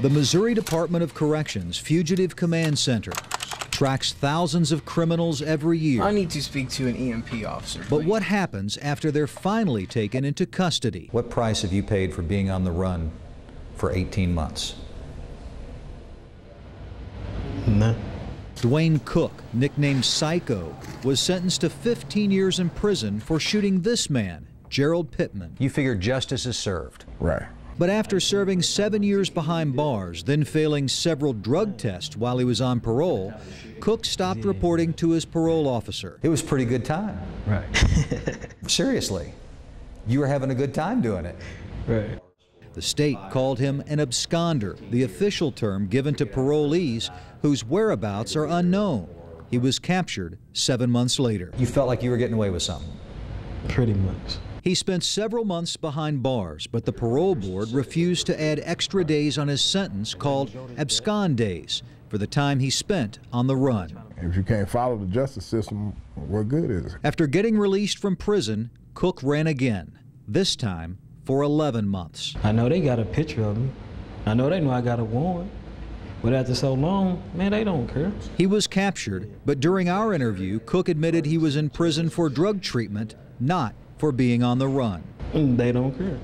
The Missouri Department of Corrections Fugitive Command Center tracks thousands of criminals every year. I need to speak to an EMP officer, please. But what happens after they're finally taken into custody? What price have you paid for being on the run for 18 months? None. Dwayne Cook, nicknamed Psycho, was sentenced to 15 years in prison for shooting this man, Gerald Pittman. You figure justice is served. Right. But after serving 7 years behind bars, then failing several drug tests while he was on parole, Cook stopped reporting to his parole officer. It was a pretty good time. Right. Seriously, you were having a good time doing it. Right. The state called him an absconder, the official term given to parolees whose whereabouts are unknown. He was captured 7 months later. You felt like you were getting away with something? Pretty much. He spent several months behind bars, but the parole board refused to add extra days on his sentence called abscond days for the time he spent on the run. If you can't follow the justice system, what good is it? After getting released from prison, Cook ran again, this time for 11 months. I know they got a picture of me. I know they know I got a warrant. But after so long, man, they don't care. He was captured, but during our interview, Cook admitted he was in prison for drug treatment, not for being on the run. They don't care.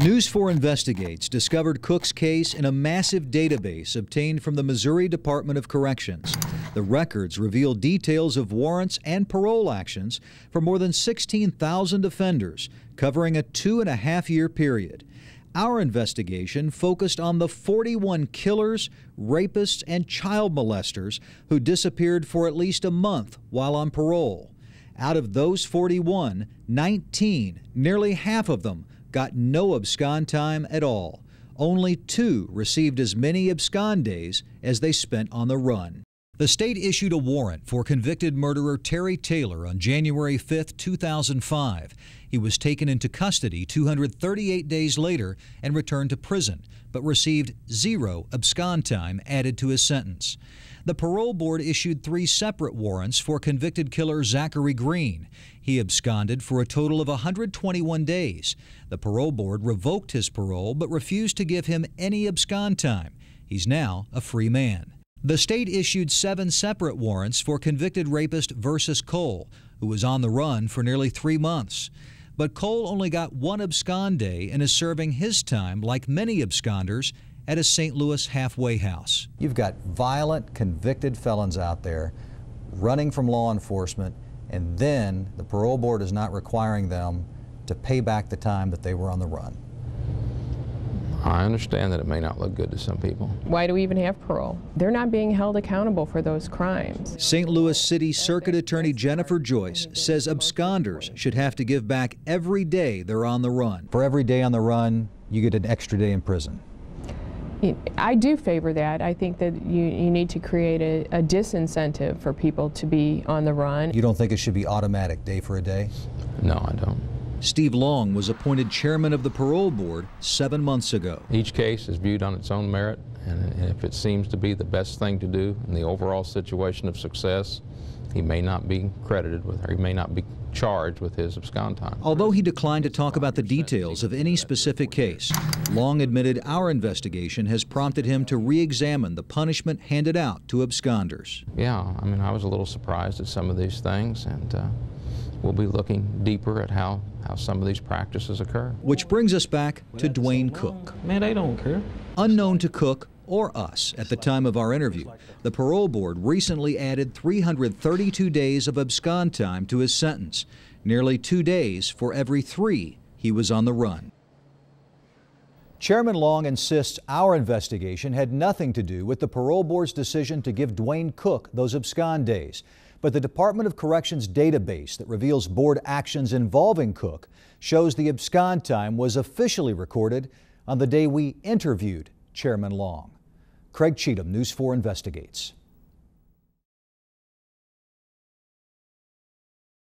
News 4 Investigates discovered Cook's case in a massive database obtained from the Missouri Department of Corrections. The records reveal details of warrants and parole actions for more than 16,000 offenders, covering a 2.5-year period. Our investigation focused on the 41 killers, rapists, and child molesters who disappeared for at least a month while on parole. Out of those 41, 19, nearly half of them, got no abscond time at all. Only 2 received as many abscond days as they spent on the run. The state issued a warrant for convicted murderer Terry Taylor on January 5, 2005. He was taken into custody 238 days later and returned to prison, but received 0 abscond time added to his sentence. The parole board issued 3 separate warrants for convicted killer Zachary Green. He absconded for a total of 121 days. The parole board revoked his parole but refused to give him any abscond time. He's now a free man. The state issued 7 separate warrants for convicted rapist Versus Cole, who was on the run for nearly 3 months. But Cole only got 1 abscond day and is serving his time, like many absconders, at a St. Louis halfway house. You've got violent, convicted felons out there running from law enforcement, and then the parole board is not requiring them to pay back the time that they were on the run. I understand that it may not look good to some people. Why do we even have parole? They're not being held accountable for those crimes. St. Louis City Circuit Attorney Jennifer Joyce says absconders should have to give back every day they're on the run. For every day on the run, you get an extra day in prison. I do favor that. I think that you need to create a disincentive for people to be on the run. You don't think it should be automatic, day for a day? No, I don't. Steve Long was appointed chairman of the parole board 7 months ago. Each case is viewed on its own merit, and if it seems to be the best thing to do in the overall situation of success, he may not be credited with, or he may not be charged with his abscond time. Although he declined to talk about the details of any specific case, Long admitted our investigation has prompted him to re-examine the punishment handed out to absconders. Yeah, I mean, I was a little surprised at some of these things, and we'll be looking deeper at how some of these practices occur. Which brings us back to Dwayne Cook. Man, they don't care. Unknown to Cook or us at the time of our interview, the parole board recently added 332 days of abscond time to his sentence, nearly 2 days for every 3 he was on the run. Chairman Long insists our investigation had nothing to do with the parole board's decision to give Dwayne Cook those abscond days. But the Department of Corrections database that reveals board actions involving Cook shows the abscond time was officially recorded on the day we interviewed Chairman Long. Craig Cheatham, News 4 Investigates.